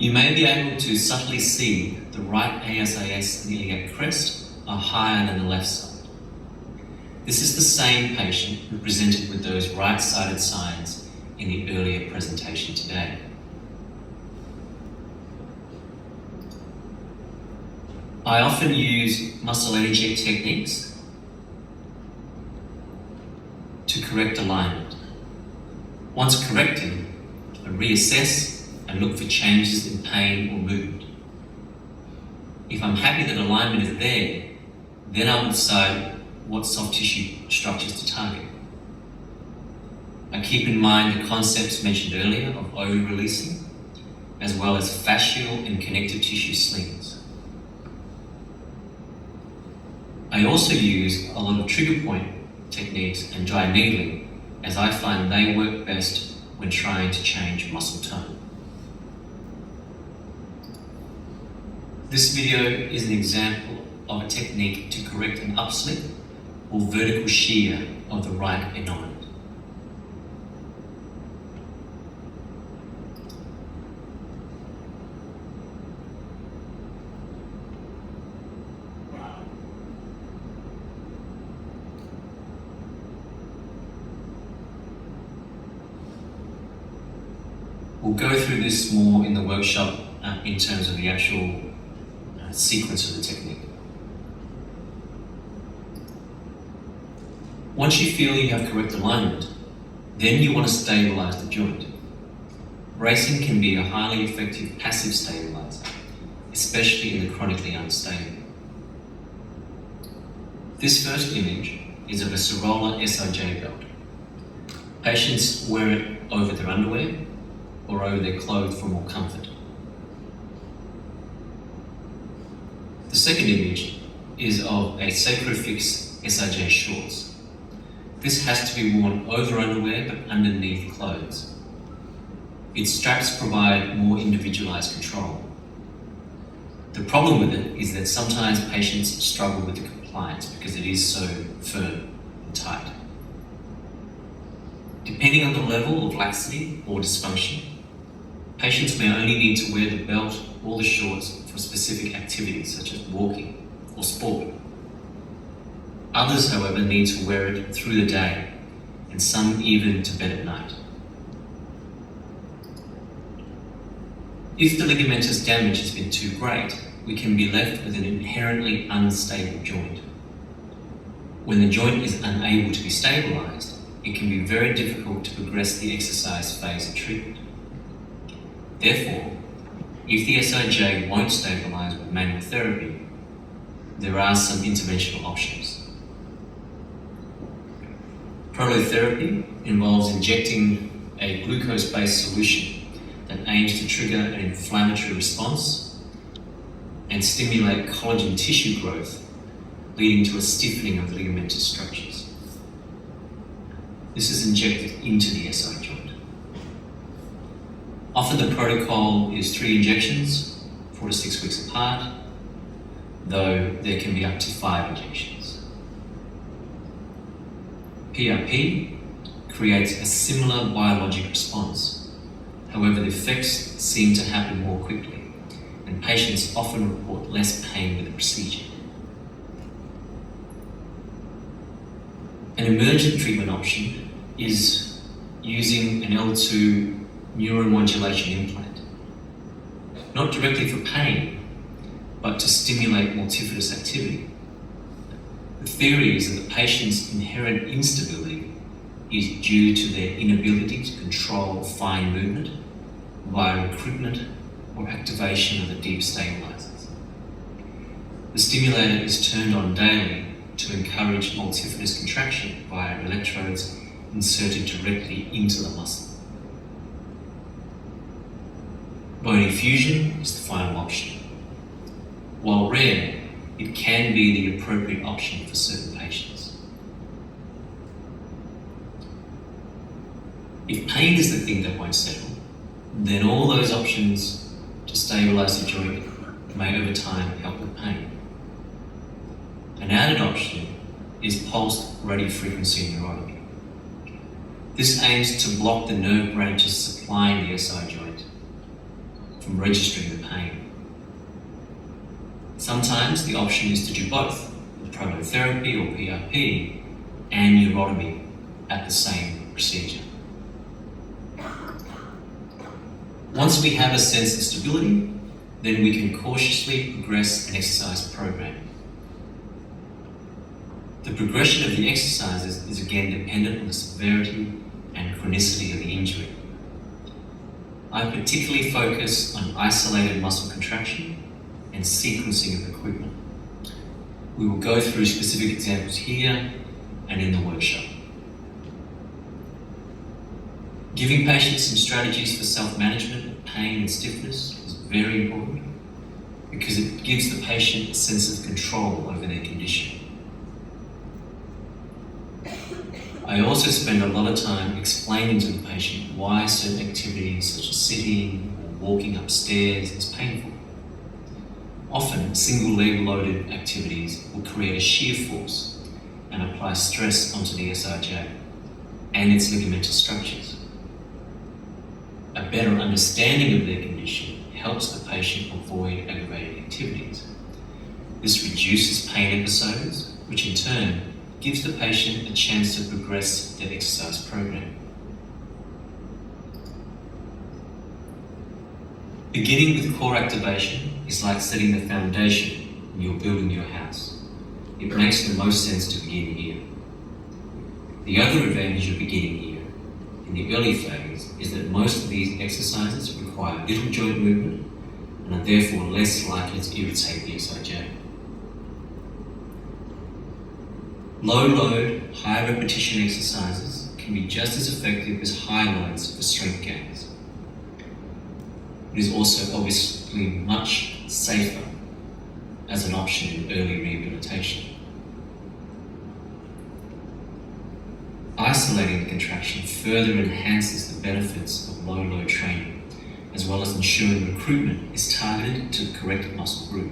You may be able to subtly see the right ASIS and the iliac crest are higher than the left side. This is the same patient who presented with those right-sided signs in the earlier presentation today. I often use muscle energy techniques to correct alignment. Once corrected, I reassess and look for changes in pain or movement. If I'm happy that alignment is there, then I will decide what soft tissue structures to target. I keep in mind the concepts mentioned earlier of over-releasing, as well as fascial and connective tissue slings. I also use a lot of trigger point techniques and dry needling, as I find they work best when trying to change muscle tone. This video is an example of a technique to correct an upslip or vertical shear of the right enometer. We'll go through this more in the workshop in terms of the actual sequence of the technique. Once you feel you have correct alignment, then you want to stabilize the joint. Bracing can be a highly effective passive stabilizer, especially in the chronically unstable. This first image is of a Sorolla SIJ belt. Patients wear it over their underwear or over their clothes for more comfort. The second image is of a Sacrofix SIJ shorts. This has to be worn over underwear but underneath clothes. Its straps provide more individualized control. The problem with it is that sometimes patients struggle with the compliance because it is so firm and tight. Depending on the level of laxity or dysfunction, patients may only need to wear the belt or the shorts for specific activities such as walking or sport. Others, however, need to wear it through the day, and some even to bed at night. If the ligamentous damage has been too great, we can be left with an inherently unstable joint. When the joint is unable to be stabilized, it can be very difficult to progress the exercise phase of treatment. Therefore, if the SIJ won't stabilize with manual therapy, there are some interventional options. Prolotherapy involves injecting a glucose-based solution that aims to trigger an inflammatory response and stimulate collagen tissue growth, leading to a stiffening of the ligamentous structures. This is injected into the SI joint. Often the protocol is 3 injections, 4 to 6 weeks apart, though there can be up to 5 injections. PRP creates a similar biologic response. However, the effects seem to happen more quickly, and patients often report less pain with the procedure. An emergent treatment option is using an L2 neuromodulation implant, not directly for pain, but to stimulate multifidus activity. The theory is that the patient's inherent instability is due to their inability to control fine movement via recruitment or activation of the deep stabilizers. The stimulator is turned on daily to encourage multifidus contraction via electrodes inserted directly into the muscle. Bone infusion is the final option. While rare, it can be the appropriate option for certain patients. If pain is the thing that won't settle, then all those options to stabilize the joint may over time help with pain. An added option is pulsed radiofrequency neurotomy. This aims to block the nerve branches supplying the SI joint, from registering the pain. Sometimes the option is to do both, with prolotherapy or PRP and neurotomy at the same procedure. Once we have a sense of stability, then we can cautiously progress an exercise program. The progression of the exercises is again dependent on the severity and chronicity of the injury. I particularly focus on isolated muscle contraction and sequencing of equipment. We will go through specific examples here and in the workshop. Giving patients some strategies for self-management of pain and stiffness is very important because it gives the patient a sense of control over their condition. I also spend a lot of time explaining to the patient why certain activities such as sitting or walking upstairs is painful. Often, single leg loaded activities will create a shear force and apply stress onto the SRJ and its ligamentous structures. A better understanding of their condition helps the patient avoid aggravating activities. This reduces pain episodes, which in turn gives the patient a chance to progress their exercise program. Beginning with core activation is like setting the foundation when you're building your house. It makes the most sense to begin here. The other advantage of beginning here, in the early phase, is that most of these exercises require little joint movement and are therefore less likely to irritate the SRJ. Low load, high repetition exercises can be just as effective as high loads for strength gains. It is also obviously much safer as an option in early rehabilitation. Isolating the contraction further enhances the benefits of low load training, as well as ensuring recruitment is targeted to the correct muscle group.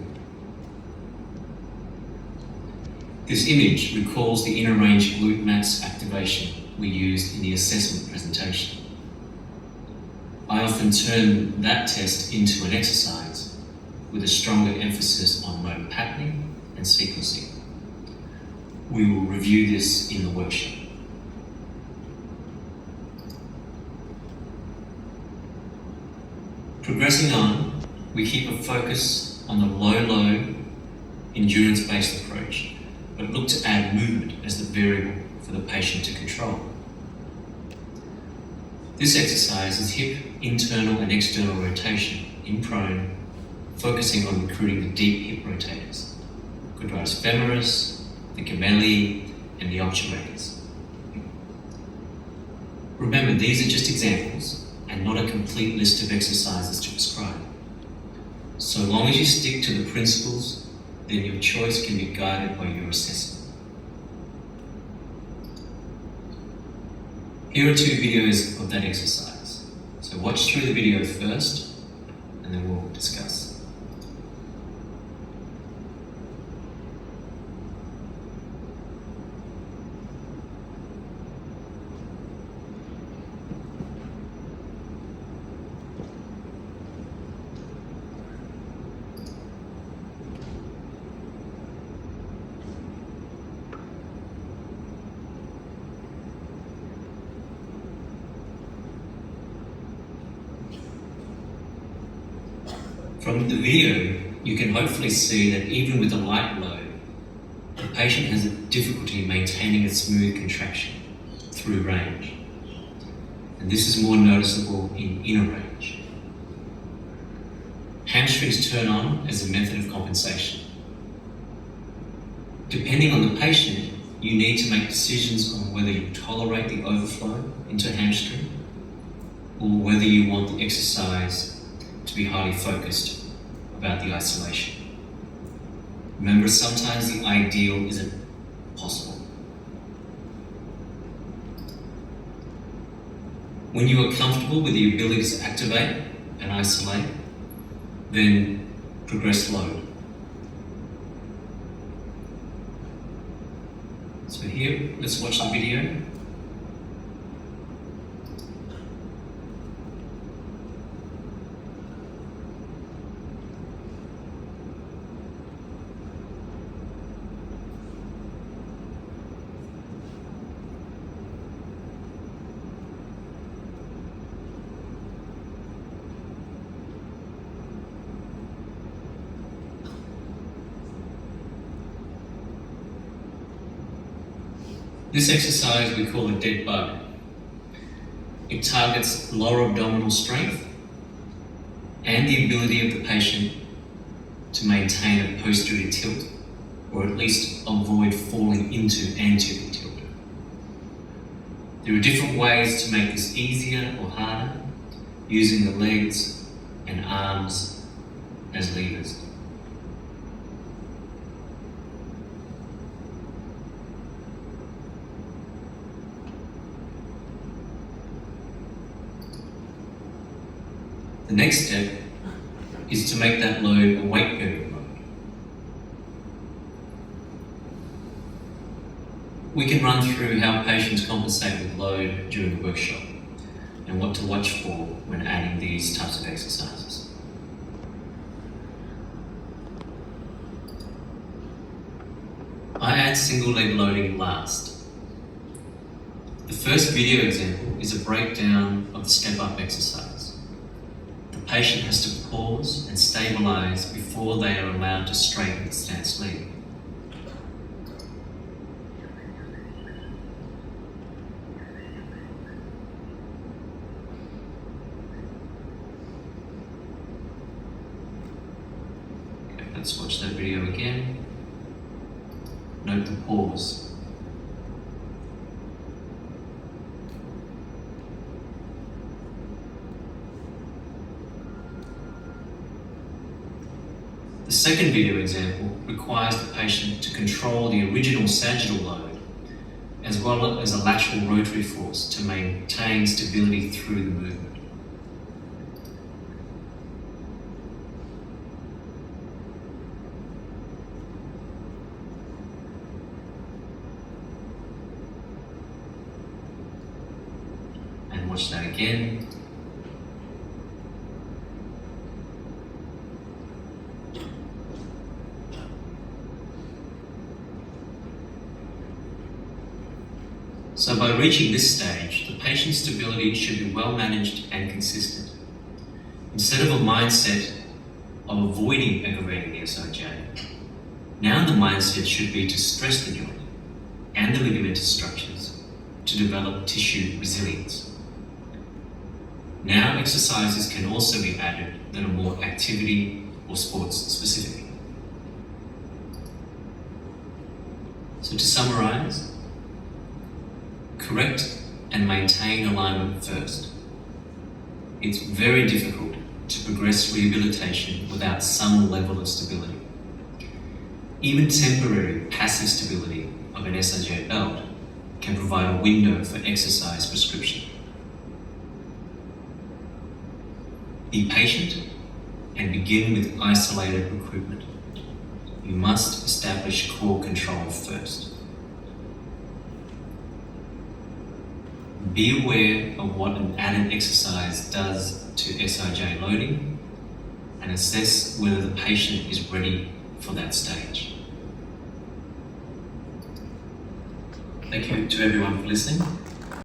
This image recalls the inner range glute max activation we used in the assessment presentation. I often turn that test into an exercise with a stronger emphasis on motor patterning and sequencing. We will review this in the workshop. Progressing on, we keep a focus on the low load, endurance-based approach, but look to add movement as the variable for the patient to control. This exercise is hip internal and external rotation in prone, focusing on recruiting the deep hip rotators, quadratus femoris, the gemelli, and the obturator. Remember, these are just examples and not a complete list of exercises to prescribe. So long as you stick to the principles, then your choice can be guided by your assessment. Here are 2 videos of that exercise. So watch through the video first, and then we'll discuss. From the video, you can hopefully see that even with a light load, the patient has a difficulty maintaining a smooth contraction through range. And this is more noticeable in inner range. Hamstrings turn on as a method of compensation. Depending on the patient, you need to make decisions on whether you tolerate the overflow into hamstring or whether you want the exercise to be highly focused about the isolation. Remember, sometimes the ideal isn't possible. When you are comfortable with the ability to activate and isolate, then progress load. So here, let's watch the video. This exercise we call a dead bug. It targets lower abdominal strength and the ability of the patient to maintain a posterior tilt, or at least avoid falling into anterior tilt. There are different ways to make this easier or harder, using the legs and arms as levers. The next step is to make that load a weight-bearing load. We can run through how patients compensate with load during the workshop and what to watch for when adding these types of exercises. I add single leg loading last. The first video example is a breakdown of the step-up exercise. The patient has to pause and stabilise before they are allowed to straighten the stance leg. Okay, let's watch that video again. Note the pause. The second video example requires the patient to control the original sagittal load, as well as a lateral rotary force to maintain stability through the movement. And watch that again. So by reaching this stage, the patient's stability should be well managed and consistent. Instead of a mindset of avoiding aggravating the SIJ, now the mindset should be to stress the joint and the ligamentous structures to develop tissue resilience. Now exercises can also be added that are more activity or sports specific. So to summarize, correct and maintain alignment first. It's very difficult to progress rehabilitation without some level of stability. Even temporary passive stability of an SIJ belt can provide a window for exercise prescription. Be patient and begin with isolated recruitment. You must establish core control first. Be aware of what an added exercise does to SIJ loading and assess whether the patient is ready for that stage. Thank you to everyone for listening.